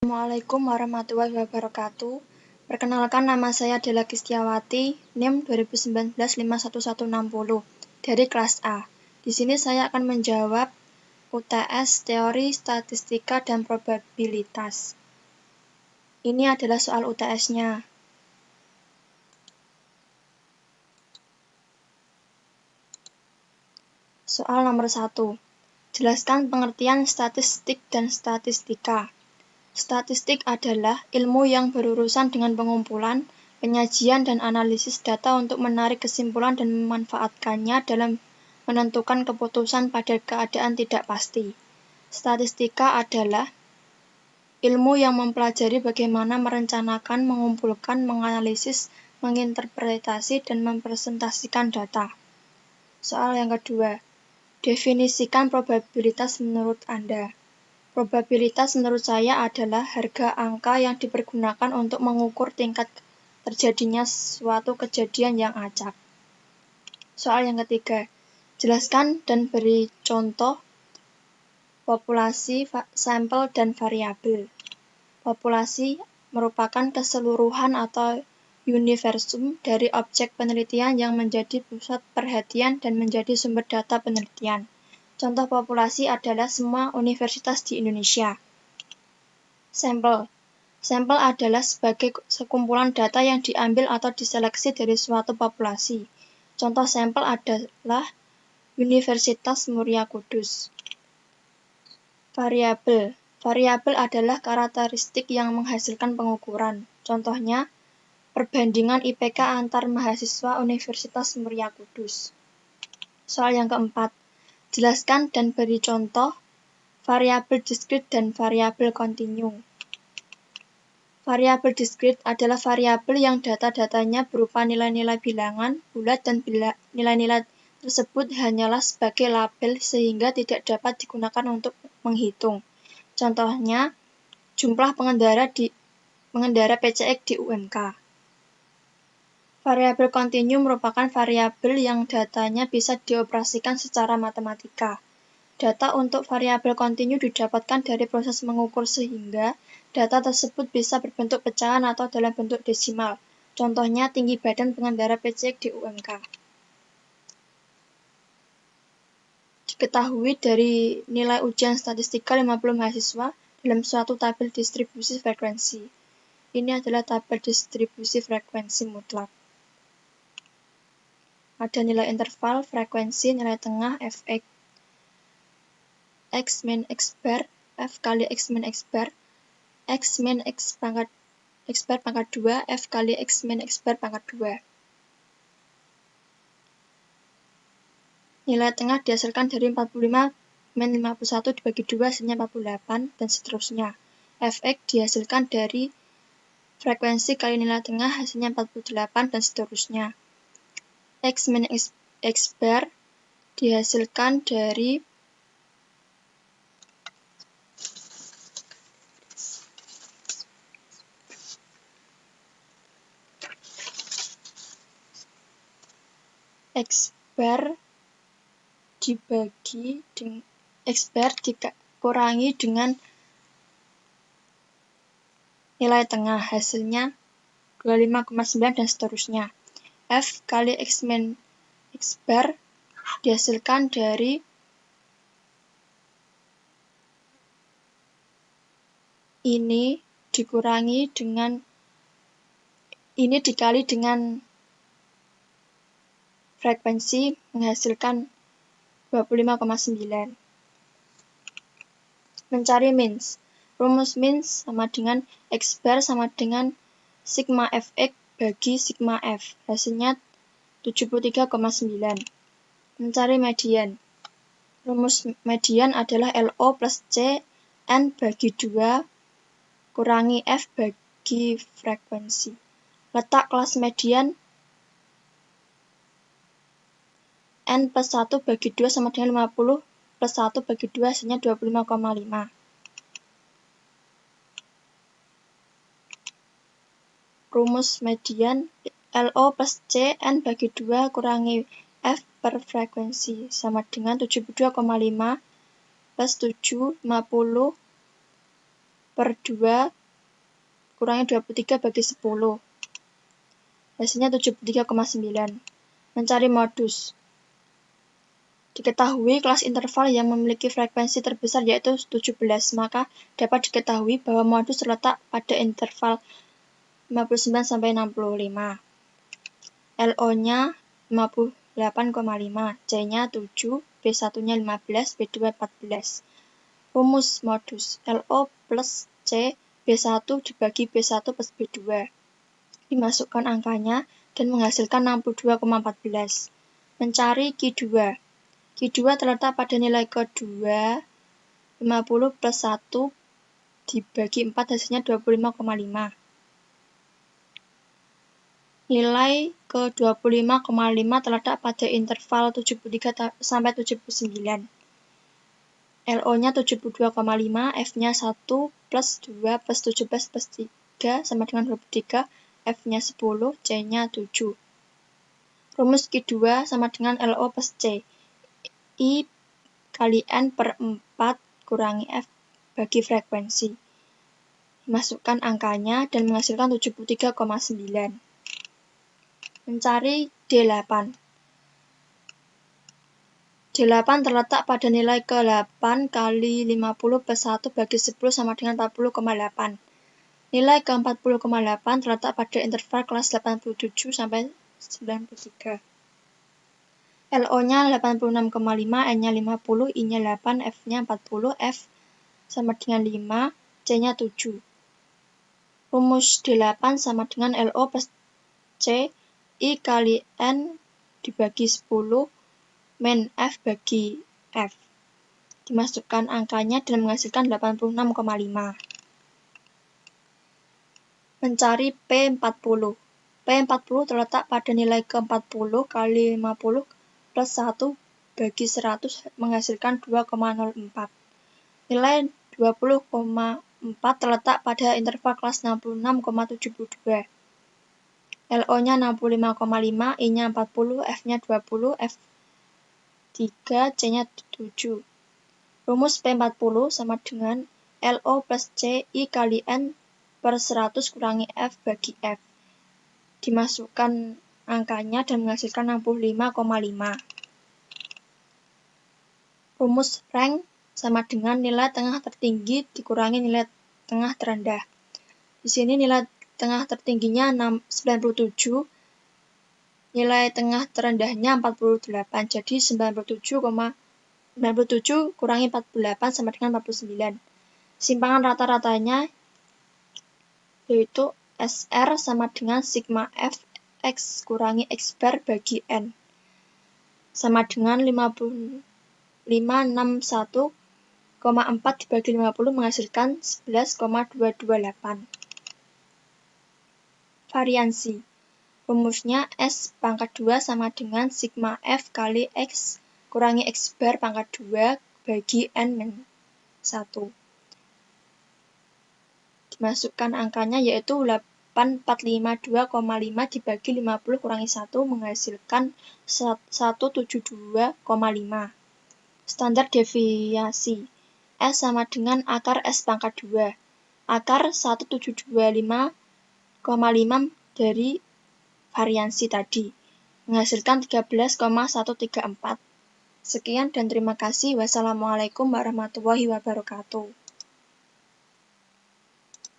Assalamualaikum warahmatullahi wabarakatuh. Perkenalkan, nama saya Della Kistiawati, NIM 2019-51160 dari kelas A. Di sini saya akan menjawab UTS Teori Statistika dan Probabilitas. Ini adalah soal UTS-nya. Soal nomor 1. Jelaskan pengertian statistik dan statistika. Statistik adalah ilmu yang berurusan dengan pengumpulan, penyajian, dan analisis data untuk menarik kesimpulan dan memanfaatkannya dalam menentukan keputusan pada keadaan tidak pasti. Statistika adalah ilmu yang mempelajari bagaimana merencanakan, mengumpulkan, menganalisis, menginterpretasi, dan mempresentasikan data. Soal yang kedua, definisikan probabilitas menurut Anda. Probabilitas menurut saya adalah harga angka yang dipergunakan untuk mengukur tingkat terjadinya suatu kejadian yang acak. Soal yang ketiga, jelaskan dan beri contoh populasi, sampel, dan variabel. Populasi merupakan keseluruhan atau universum dari objek penelitian yang menjadi pusat perhatian dan menjadi sumber data penelitian. Contoh populasi adalah semua universitas di Indonesia. Sampel. Sampel adalah sebagai sekumpulan data yang diambil atau diseleksi dari suatu populasi. Contoh sampel adalah Universitas Muria Kudus. Variabel. Variabel adalah karakteristik yang menghasilkan pengukuran. Contohnya, perbandingan IPK antar mahasiswa Universitas Muria Kudus. Soal yang keempat. Jelaskan dan beri contoh variabel diskrit dan variabel kontinu. Variabel diskrit adalah variabel yang data-datanya berupa nilai-nilai bilangan, bulat, dan nilai-nilai tersebut hanyalah sebagai label sehingga tidak dapat digunakan untuk menghitung. Contohnya, jumlah pengendara PCX di UMK. Variabel kontinu merupakan variabel yang datanya bisa dioperasikan secara matematika. Data untuk variabel kontinu didapatkan dari proses mengukur sehingga data tersebut bisa berbentuk pecahan atau dalam bentuk desimal. Contohnya tinggi badan pengendara PCX di UMK. Diketahui dari nilai ujian statistika 50 mahasiswa dalam suatu tabel distribusi frekuensi. Ini adalah tabel distribusi frekuensi mutlak. Ada nilai interval, frekuensi, nilai tengah, Fx, X min X bar, F kali X min X bar, X min X bar pangkat 2, F kali X min X bar pangkat 2. Nilai tengah dihasilkan dari 45 min 51 dibagi 2 hasilnya 48, dan seterusnya. Fx dihasilkan dari frekuensi kali nilai tengah hasilnya 48, dan seterusnya. X min X bar dihasilkan dari X bar dikurangi dengan nilai tengah hasilnya 25,9 dan seterusnya. F kali X min X bar dihasilkan dari ini dikali dengan frekuensi menghasilkan 25,9. Mencari means. Rumus means sama dengan X bar sama dengan sigma Fx bagi sigma F. Hasilnya 73,9. Mencari median. Rumus median adalah LO plus C N bagi 2 kurangi F bagi frekuensi. Letak kelas median N plus 1 bagi 2 sama dengan 50 plus 1 bagi 2 hasilnya 25,5. Rumus median LO plus C N bagi 2 kurangi F per frekuensi sama dengan 72,5 plus 7, 50 per 2 kurangi 23 bagi 10. Hasilnya 73,9. Mencari modus. Diketahui kelas interval yang memiliki frekuensi terbesar yaitu 17, maka dapat diketahui bahwa modus terletak pada interval 59-65. LO-nya 58,5, C-nya 7, B1-nya 15, B2 14. Rumus modus LO plus C B1 dibagi B1 plus B2. Dimasukkan angkanya dan menghasilkan 62,14. Mencari Q2. Q2 terletak pada nilai ke-2, 50 plus 1 dibagi 4 hasilnya 25,5. Nilai ke-25,5 terletak pada interval 73 sampai 79. LO-nya 72,5, F-nya 1 plus 2 plus 17 plus 3 sama dengan 23, F-nya 10, C-nya 7. Rumus Q2 sama dengan LO plus C. I kali N per 4 kurangi F bagi frekuensi. Masukkan angkanya dan menghasilkan 73,9. Mencari D8. D8 terletak pada nilai ke-8 kali 50 plus 1 bagi 10 sama dengan 40,8. Nilai ke-40,8 terletak pada interval kelas 87 sampai 93. LO-nya 86,5, N-nya 50, I-nya 8, F-nya 40, F sama dengan 5, C-nya 7. Rumus D8 sama dengan LO plus C, I kali N dibagi 10, min F bagi F. Dimasukkan angkanya dan menghasilkan 86,5. Mencari P40. P40 terletak pada nilai ke-40 kali 50 plus 1 bagi 100 menghasilkan 2,04. Nilai 20,4 terletak pada interval kelas 66,72. LO-nya 65,5, I-nya 40, F-nya 20, F 3, C-nya 7. Rumus P40 sama dengan LO plus C I kali N per 100 kurangi F bagi F. Dimasukkan angkanya dan menghasilkan 65,5. Rumus rank sama dengan nilai tengah tertinggi dikurangi nilai tengah terendah. Di sini nilai tengah tertingginya 97, nilai tengah terendahnya 48, jadi 97 kurangi 48 sama dengan 49. Simpangan rata-ratanya yaitu SR sama dengan sigma F X kurangi X bar bagi N sama dengan 561,4 dibagi 50 menghasilkan 11,228. Variansi. Rumusnya S pangkat 2 sama dengan sigma F kali X kurangi X bar pangkat 2 bagi N-1. Dimasukkan angkanya yaitu 8452,5 dibagi 50 kurangi 1 menghasilkan 172,5. Standar deviasi. S sama dengan akar S pangkat 2. Akar 1725,5 dari variansi tadi. Menghasilkan 13,134. Sekian dan terima kasih. Wassalamualaikum warahmatullahi wabarakatuh.